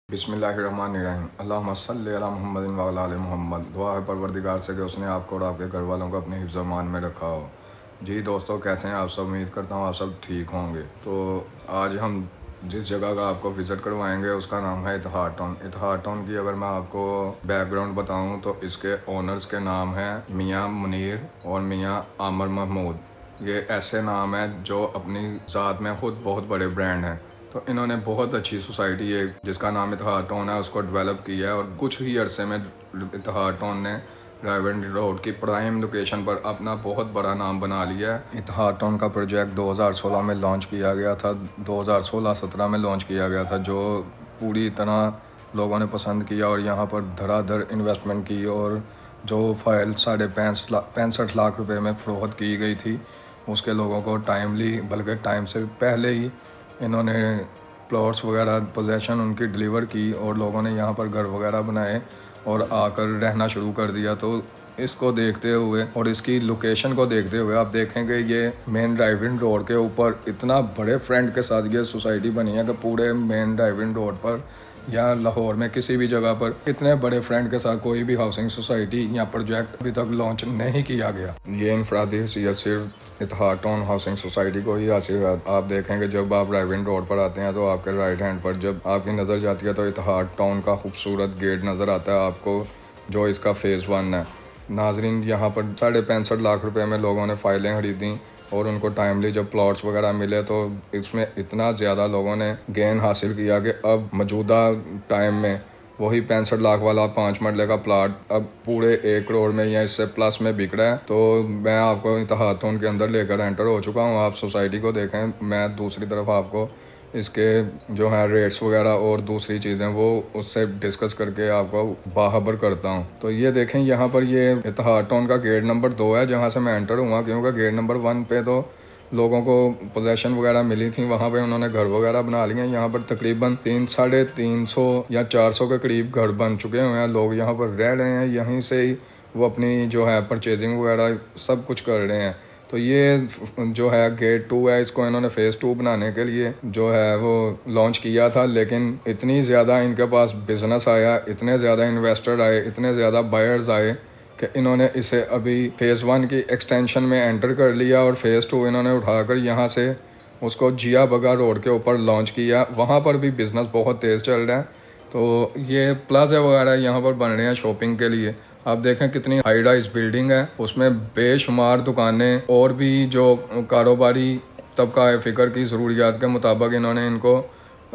बिस्मिल्लाहिर्रहमानिर्रहीम। अल्लाहुम्मा सल्लि अला मुहम्मदिन व अला आलि मुहम्मद। दुआ है परवरदिगार से कि उसने आपको और आपके घर वालों को अपने हिफ्ज़ मान में रखा हो। जी दोस्तों, कैसे हैं आप सब? उम्मीद करता हूँ आप सब ठीक होंगे। तो आज हम जिस जगह का आपको विज़िट करवाएंगे उसका नाम है इतिहाद टाउन। इतिहाद टाउन की अगर मैं आपको बैकग्राउंड बताऊँ तो इसके ओनर्स के नाम हैं मियाँ मुनीर और मियाँ आमिर महमूद। ये ऐसे नाम हैं जो अपनी ज़ात में ख़ुद बहुत बड़े ब्रांड हैं। तो इन्होंने बहुत अच्छी सोसाइटी है जिसका नाम इतिहाद टाउन है उसको डेवलप किया है, और कुछ ही अरसे में इतिहाद टाउन ने रायवेंडी रोड की प्राइम लोकेशन पर अपना बहुत बड़ा नाम बना लिया है। इतिहाद टाउन का प्रोजेक्ट 2016 में लॉन्च किया गया था, 2016-17 में लॉन्च किया गया था, जो पूरी तरह लोगों ने पसंद किया और यहाँ पर धड़ाधड़ इन्वेस्टमेंट की, और जो फाइल 65 लाख रुपए में फ़रोख्त की गई थी उसके लोगों को टाइमली, बल्कि टाइम से पहले ही इन्होंने प्लॉट्स वगैरह पोजेसन उनकी डिलीवर की और लोगों ने यहाँ पर घर वगैरह बनाए और आकर रहना शुरू कर दिया। तो इसको देखते हुए और इसकी लोकेशन को देखते हुए आप देखेंगे ये मेन ड्राइविंग रोड के ऊपर इतना बड़े फ्रंट के साथ ये सोसाइटी बनी है कि पूरे मेन ड्राइविंग रोड पर या लाहौर में किसी भी जगह पर इतने बड़े फ्रंट के साथ कोई भी हाउसिंग सोसाइटी या प्रोजेक्ट अभी तक लॉन्च नहीं किया गया। ये इनफरादी हैसियत सिर्फ इतिहाद टाउन हाउसिंग सोसाइटी को ही हासिल है। आप देखेंगे जब आप ड्राइविंग रोड पर आते हैं तो आपके राइट हैंड पर जब आपकी नज़र जाती है तो इतिहाद टाउन का खूबसूरत गेट नज़र आता है आपको, जो इसका फ़ेज़ 1 है। नाजरीन, यहाँ पर 65.5 लाख रुपए में लोगों ने फ़ाइलें खरीदी और उनको टाइमली जब प्लॉट्स वगैरह मिले तो इसमें इतना ज़्यादा लोगों ने गेन हासिल किया कि अब मौजूदा टाइम में वही 65 लाख वाला 5 मरले का प्लाट अब पूरे 1 करोड़ में या इससे प्लस में बिक रहा है। तो मैं आपको इतिहाद टाउन के अंदर लेकर एंटर हो चुका हूँ। आप सोसाइटी को देखें, मैं दूसरी तरफ आपको इसके जो है रेट्स वगैरह और दूसरी चीज़ें वो उससे डिस्कस करके आपको बाखबर करता हूँ। तो ये देखें, यहाँ पर ये इतिहाद टाउन का गेट नंबर 2 है जहाँ से मैं एंटर हुआ, क्योंकि गेट नंबर 1 पे तो लोगों को पोजेसन वगैरह मिली थी, वहाँ पे उन्होंने घर वगैरह बना लिए हैं। यहाँ पर तकरीबन 300-350 या 400 के करीब घर बन चुके हुए हैं। लोग यहाँ पर रह रहे हैं, यहीं से ही वो अपनी जो है परचेजिंग वगैरह सब कुछ कर रहे हैं। तो ये जो है गेट 2 है, इसको इन्होंने फ़ेज़ 2 बनाने के लिए जो है वो लॉन्च किया था, लेकिन इतनी ज़्यादा इनके पास बिज़नेस आया, इतने ज़्यादा इन्वेस्टर आए, इतने ज़्यादा बायर्स आए कि इन्होंने इसे अभी फ़ेज़ 1 की एक्सटेंशन में एंटर कर लिया और फ़ेज़ 2 इन्होंने उठाकर यहाँ से उसको जिया बगा रोड के ऊपर लॉन्च किया। वहाँ पर भी बिज़नेस बहुत तेज़ चल रहा है। तो ये प्लाजा वगैरह यहाँ पर बन रहे हैं शॉपिंग के लिए। आप देखें कितनी हाई राइज बिल्डिंग है, उसमें बेशुमार दुकानें और भी जो कारोबारी तबका है फ़िक्र की ज़रूरियात के मुताबिक इन्होंने इनको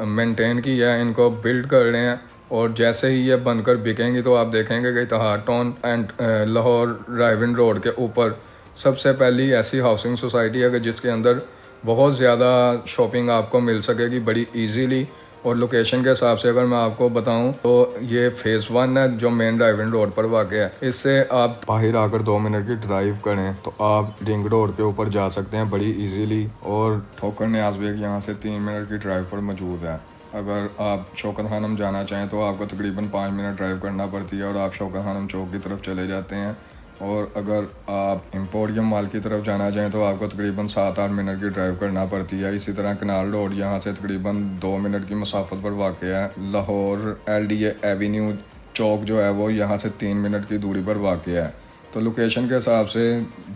मेंटेन किया है, इनको बिल्ड कर रहे हैं। और जैसे ही ये बनकर बिकेंगी तो आप देखेंगे कि Ittehad town and Lahore driving road के ऊपर सबसे पहली ऐसी हाउसिंग सोसाइटी है कि जिसके अंदर बहुत ज़्यादा शॉपिंग आपको मिल सकेगी बड़ी ईजीली। और लोकेशन के हिसाब से अगर मैं आपको बताऊं तो ये फ़ेज़ 1 है जो मेन ड्राइविंग रोड पर वाक़ है। इससे आप बाहर आकर 2 मिनट की ड्राइव करें तो आप रिंग रोड के ऊपर जा सकते हैं बड़ी इजीली। और ठोकर न्याज़ बेग यहाँ से 3 मिनट की ड्राइव पर मौजूद है। अगर आप शौकत खानम जाना चाहें तो आपको तकरीबन 5 मिनट ड्राइव करना पड़ती है और आप शौकत खानम चौक की तरफ चले जाते हैं। और अगर आप एम्पोरियम मॉल की तरफ जाना चाहें तो आपको तकरीबन 7-8 मिनट की ड्राइव करना पड़ती है। इसी तरह कनाल रोड यहाँ से तकरीबन 2 मिनट की मसाफत पर वाक़ है। लाहौर LDA एवेन्यू चौक जो है वो यहाँ से 3 मिनट की दूरी पर वाक़ है। तो लोकेशन के हिसाब से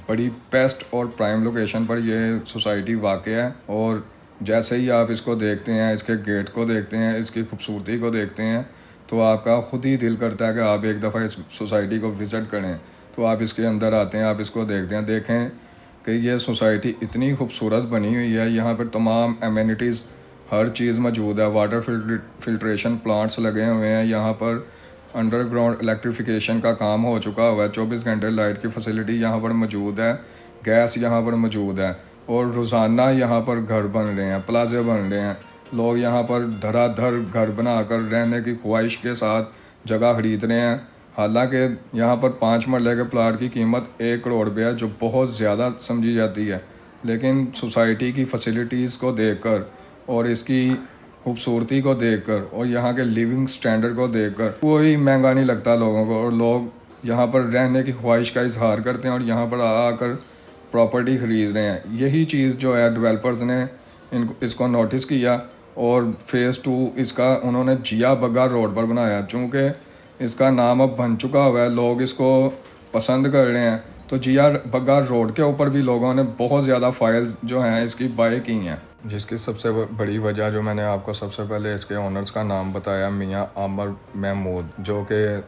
बड़ी बेस्ट और प्राइम लोकेशन पर यह सोसाइटी वाक़ है। और जैसे ही आप इसको देखते हैं, इसके गेट को देखते हैं, इसकी खूबसूरती को देखते हैं, तो आपका ख़ुद ही दिल करता है कि आप एक दफ़ा इस सोसाइटी को विज़िट करें। तो आप इसके अंदर आते हैं, आप इसको देखते हैं, देखें कि ये सोसाइटी इतनी खूबसूरत बनी हुई है। यहाँ पर तमाम एमिनिटीज़ हर चीज़ मौजूद है। वाटर फिल्ट्रेशन प्लांट्स लगे हुए हैं। यहाँ पर अंडरग्राउंड इलेक्ट्रिफिकेशन का काम हो चुका हुआ है। 24 घंटे लाइट की फैसिलिटी यहाँ पर मौजूद है। गैस यहाँ पर मौजूद है। और रोज़ाना यहाँ पर घर बन रहे हैं, प्लाजे बन रहे हैं। लोग यहाँ पर धड़ाधड़ घर बनाकर रहने की ख्वाहिश के साथ जगह खरीद रहे हैं। हालांकि यहाँ पर 5 मरले के प्लाट की कीमत 1 करोड़ रुपये है, जो बहुत ज़्यादा समझी जाती है। लेकिन सोसाइटी की फैसिलिटीज़ को देखकर और इसकी खूबसूरती को देखकर और यहाँ के लिविंग स्टैंडर्ड को देखकर कोई महंगा नहीं लगता लोगों को। और लोग यहाँ पर रहने की ख्वाहिश का इजहार करते हैं और यहाँ पर आकर प्रॉपर्टी ख़रीद रहे हैं। यही चीज़ जो है डेवलपर्स ने इसको नोटिस किया और फेज़ 2 इसका उन्होंने जिया बग्गा रोड पर बनाया। चूँकि इसका नाम अब बन चुका हुआ है, लोग इसको पसंद कर रहे हैं, तो जिया बग्गा रोड के ऊपर भी लोगों ने बहुत ज़्यादा फाइल्स जो हैं इसकी बाय की हैं। जिसकी सबसे बड़ी वजह जो मैंने आपको सबसे पहले इसके ओनर्स का नाम बताया, मियाँ आमिर महमूद, जो कि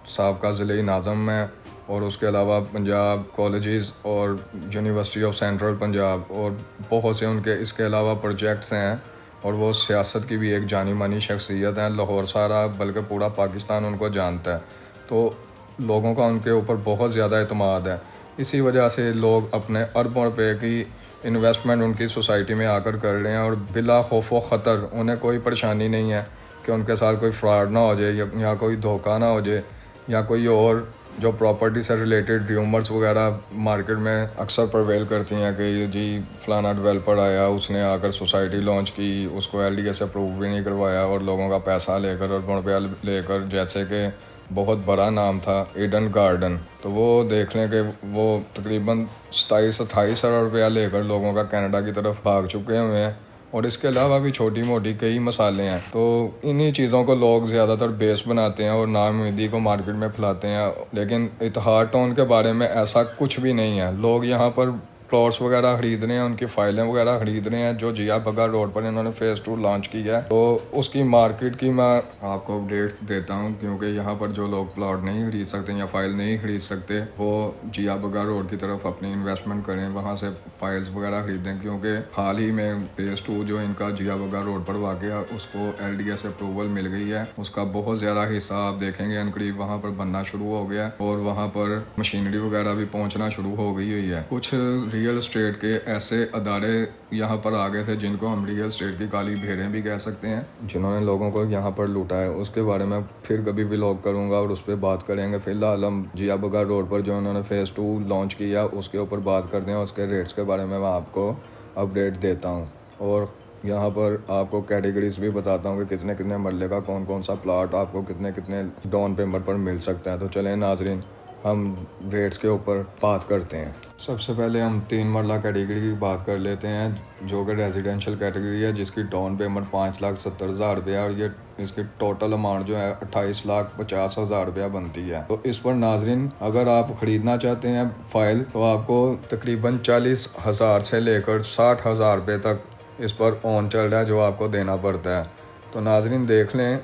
साबका ज़िले नाज़म है, और उसके अलावा पंजाब कॉलेजेस और यूनिवर्सिटी ऑफ सेंट्रल पंजाब और बहुत से उनके इसके अलावा प्रोजेक्ट्स हैं, और वो सियासत की भी एक जानी मानी शख्सियत हैं। लाहौर सारा बल्कि पूरा पाकिस्तान उनको जानता है, तो लोगों का उनके ऊपर बहुत ज़्यादा एतमाद है। इसी वजह से लोग अपने अरबों रुपए की इन्वेस्टमेंट उनकी सोसाइटी में आकर कर रहे हैं, और बिला खौफ व ख़तर उन्हें कोई परेशानी नहीं है कि उनके साथ कोई फ्रॉड ना हो जाए या कोई धोखा ना हो जाए, या कोई और जो प्रॉपर्टी से रिलेटेड र्यूमर्स वगैरह मार्केट में अक्सर प्रवेल करती हैं कि ये जी फलाना डेवलपर आया, उसने आकर सोसाइटी लॉन्च की, उसको LDA अप्रूव भी नहीं करवाया, और लोगों का पैसा लेकर और रुपया लेकर, जैसे कि बहुत बड़ा नाम था ईडन गार्डन, तो वो देख लें कि वो तकरीबन 27-28 अरब रुपया लेकर लोगों का कनाडा की तरफ भाग चुके हुए हैं। और इसके अलावा भी छोटी मोटी कई मसाले हैं। तो इन्हीं चीज़ों को लोग ज़्यादातर बेस बनाते हैं और नाउम्मीदी को मार्केट में फैलाते हैं, लेकिन इतिहाद टाउन के बारे में ऐसा कुछ भी नहीं है। लोग यहाँ पर प्लॉट्स वगैरह ख़रीद रहे हैं, उनकी फाइलें वगैरह ख़रीद रहे हैं। जो जिया बग्गा रोड पर इन्होंने फेज़ 2 लॉन्च किया है, तो उसकी मार्केट की मैं आपको अपडेट्स देता हूँ, क्योंकि यहाँ पर जो लोग प्लॉट नहीं खरीद सकते या फाइल नहीं खरीद सकते, वो जिया बग्गा रोड की तरफ अपनी इन्वेस्टमेंट करें, वहाँ से फाइल्स वगैरह ख़रीदें। क्योंकि हाल ही में फेज़ 2 जो इनका जिया बग्गा रोड पर वाक़या, उसको LDA से अप्रूवल मिल गई है। उसका बहुत ज़्यादा हिस्सा आप देखेंगे अनकरीब वहाँ पर बनना शुरू हो गया, और वहाँ पर मशीनरी वगैरह भी पहुँचना शुरू हो गई हुई है। कुछ रियल एस्टेट के ऐसे अदारे यहाँ पर आ गए थे जिनको हम रियल एस्टेट की काली भेड़ें भी कह सकते हैं, जिन्होंने लोगों को यहाँ पर लूटा है। उसके बारे में फिर कभी व्लॉग करूँगा और उस पर बात करेंगे। फिलहाल हम जिया बग्गा रोड पर जो उन्होंने फेज़ 2 लॉन्च किया उसके ऊपर बात करते हैं, उसके रेट्स के बारे में मैं आपको अपडेट देता हूँ, और यहाँ पर आपको कैटेगरीज भी बताता हूँ कि कितने कितने मरले का कौन कौन सा प्लाट आपको कितने कितने डाउन पेमेंट पर मिल सकता है। तो चलें नाजरीन, हम रेट्स के ऊपर बात करते हैं। सबसे पहले हम 3 मरला कैटेगरी की बात कर लेते हैं, जो कि रेजिडेंशियल कैटेगरी है, जिसकी डाउन पेमेंट 5,70,000 रुपया, और ये इसकी टोटल अमाउंट जो है 28,50,000 रुपया बनती है। तो इस पर नाजरीन अगर आप ख़रीदना चाहते हैं फाइल, तो आपको तकरीबन 40,000 से लेकर 60,000 रुपये तक इस पर ऑन चल रहा है, जो आपको देना पड़ता है। तो नाजरीन देख लें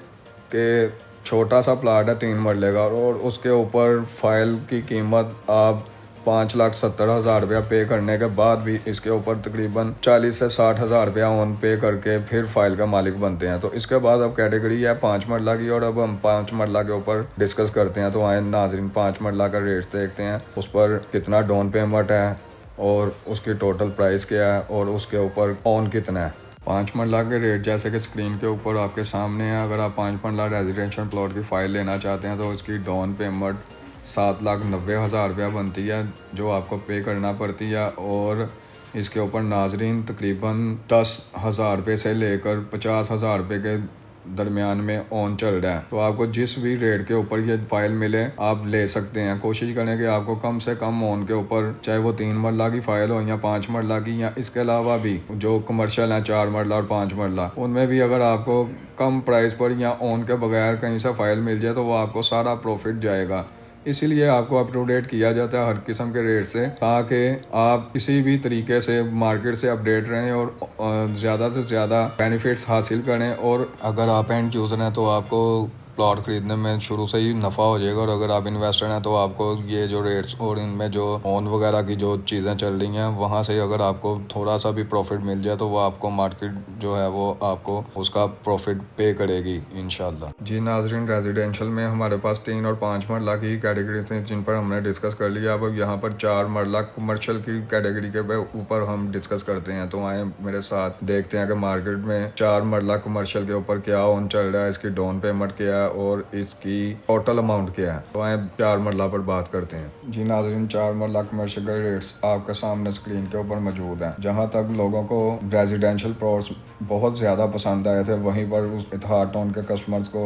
कि छोटा सा प्लाट है 3 मरले का, और उसके ऊपर फाइल की कीमत आप 5,70,000 रुपया पे करने के बाद भी इसके ऊपर तकरीबन 40 से 60,000 रुपया ऑन पे करके फिर फाइल का मालिक बनते हैं। तो इसके बाद अब कैटेगरी है 5 मरला की, और अब हम 5 मरला के ऊपर डिस्कस करते हैं। तो आए नाजरीन 5 मरला का रेट्स देखते हैं, उस पर कितना डाउन पेमेंट है और उसकी टोटल प्राइस क्या है और उसके ऊपर ऑन कितना है। 5 मरला के रेट जैसे कि स्क्रीन के ऊपर आपके सामने है। अगर आप 5 मरला रेजिडेंशियल प्लॉट की फ़ाइल लेना चाहते हैं तो इसकी डाउन पेमेंट 7,90,000 रुपया बनती है, जो आपको पे करना पड़ती है, और इसके ऊपर नाजरीन तकरीबन 10,000 रुपये से लेकर 50,000 रुपये के दरमियान में ऑन चल रहा है। तो आपको जिस भी रेट के ऊपर ये फाइल मिले आप ले सकते हैं। कोशिश करें कि आपको कम से कम ऑन के ऊपर, चाहे वो 3 मरला की फाइल हो या 5 मरला की, या इसके अलावा भी जो कमर्शियल हैं 4 मरला और 5 मरला, उनमें भी अगर आपको कम प्राइस पर या ऑन के बगैर कहीं से फाइल मिल जाए तो वो आपको सारा प्रॉफिट जाएगा। इसीलिए आपको अप टू डेट किया जाता है हर किस्म के रेट से, ताकि आप किसी भी तरीके से मार्केट से अपडेट रहें और ज़्यादा से ज़्यादा बेनिफिट्स हासिल करें। और अगर आप एंड यूज़र हैं तो आपको प्लॉट ख़रीदने में शुरू से ही नफ़ा हो जाएगा, और अगर आप इन्वेस्टर हैं तो आपको ये जो रेट्स और इनमें जो ऑन वगैरह की जो चीज़ें चल रही हैं वहाँ से अगर आपको थोड़ा सा भी प्रॉफिट मिल जाए तो वो आपको मार्केट जो है वो आपको उसका प्रॉफिट पे करेगी इंशाल्लाह। जी नाजरीन, रेजिडेंशियल में हमारे पास 3 और 5 मरला की कैटेगरी थी जिन पर हमने डिस्कस कर लिया। अब यहाँ पर 4 मरला कमर्शियल की कैटेगरी के ऊपर हम डिस्कस करते हैं। तो आए मेरे साथ देखते हैं कि मार्केट में 4 मरला कमर्शियल के ऊपर क्या ऑन चल रहा है, इसकी डाउन पेमेंट क्या है और इसकी टोटल अमाउंट क्या है। तो आए 4 मरला पर बात करते हैं। जी नाज़रीन, 4 मरला कमर्शियल के रेट्स आपके सामने स्क्रीन के ऊपर मौजूद हैं। जहां तक लोगों को रेजिडेंशियल प्लॉट्स बहुत ज़्यादा पसंद आए थे, वहीं पर उस इतिहाद टाउन के कस्टमर्स को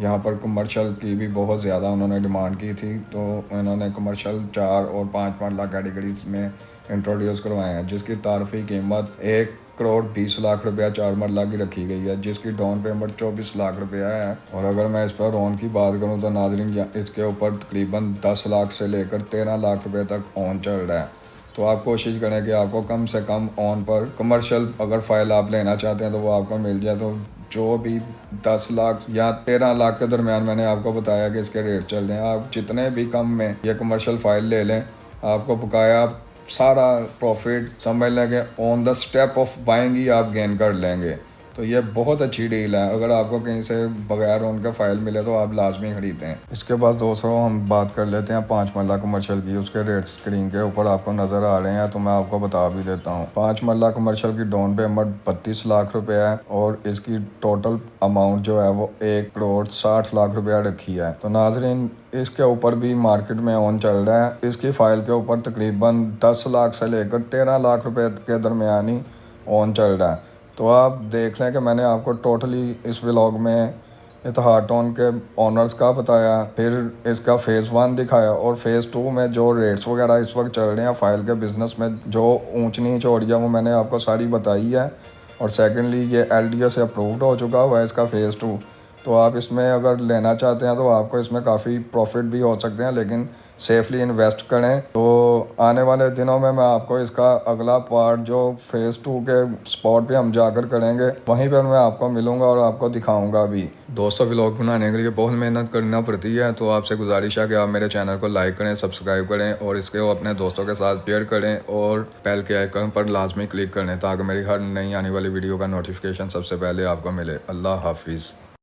यहाँ पर कमर्शियल की भी बहुत ज़्यादा उन्होंने डिमांड की थी, तो उन्होंने कमर्शियल 4 और 5 मरला कैटेगरीज में इंट्रोड्यूस करवाए हैं, जिसकी तारफ़ी कीमत 1 करोड़ 20 लाख रुपया 4 मरला की रखी गई है, जिसकी डाउन पेमेंट 24 लाख रुपया है। और अगर मैं इस पर ओन की बात करूं तो नाजरीन इसके ऊपर तकरीबन 10 लाख से लेकर 13 लाख रुपये तक ओन चल रहा है। तो आप कोशिश करें कि आपको कम से कम ऑन पर कमर्शियल अगर फ़ाइल आप लेना चाहते हैं तो वो आपको मिल जाए। तो जो भी 10 लाख या 13 लाख के दरमियान मैंने आपको बताया कि इसके रेट चल रहे हैं, आप जितने भी कम में ये कमर्शियल फ़ाइल ले लें, आपको बकाया सारा प्रॉफिट समझ लें कि on the step of buying ही आप गेन कर लेंगे। तो ये बहुत अच्छी डील है। अगर आपको कहीं से बगैर उनका फ़ाइल मिले तो आप लाजमी ख़रीदें। इसके बाद दोस्तों हम बात कर लेते हैं 5 मरला कमर्शियल की। उसके रेट स्क्रीन के ऊपर आपको नज़र आ रहे हैं, तो मैं आपको बता भी देता हूँ। 5 मरला कमर्शियल की डाउन पेमेंट 32 लाख रुपये है और इसकी टोटल अमाउंट जो है वो 1 करोड़ 60 लाख रुपया रखी है। तो नाजरीन इसके ऊपर भी मार्केट में ऑन चल रहा है। इसकी फ़ाइल के ऊपर तकरीबन 10 लाख से लेकर 13 लाख रुपये के दरमियान ही ऑन चल रहा है। तो आप देख लें कि मैंने आपको टोटली इस व्लॉग में इतिहाद टाउन के ऑनर्स का बताया, फिर इसका फ़ेज़ 1 दिखाया और फ़ेज़ 2 में जो रेट्स वगैरह इस वक्त चल रहे हैं फ़ाइल के बिज़नेस में, जो ऊंच नीच हो रही है वो मैंने आपको सारी बताई है। और सेकेंडली ये LDA से अप्रूव्ड हो चुका हुआ है इसका फ़ेज़ 2। तो आप इसमें अगर लेना चाहते हैं तो आपको इसमें काफ़ी प्रॉफिट भी हो सकते हैं, लेकिन सेफली इन्वेस्ट करें। तो आने वाले दिनों में मैं आपको इसका अगला पार्ट जो फ़ेज़ 2 के स्पॉट पे हम जाकर करेंगे, वहीं पर मैं आपको मिलूंगा और आपको दिखाऊंगा भी। दोस्तों व्लॉग बनाने के लिए बहुत मेहनत करना पड़ती है, तो आपसे गुजारिश है कि आप मेरे चैनल को लाइक करें, सब्सक्राइब करें और इसके अपने दोस्तों के साथ शेयर करें और बेल के आइकन पर लाजमी क्लिक करें ताकि मेरी हर नई आने वाली वीडियो का नोटिफिकेशन सबसे पहले आपको मिले। अल्लाह हाफिज़।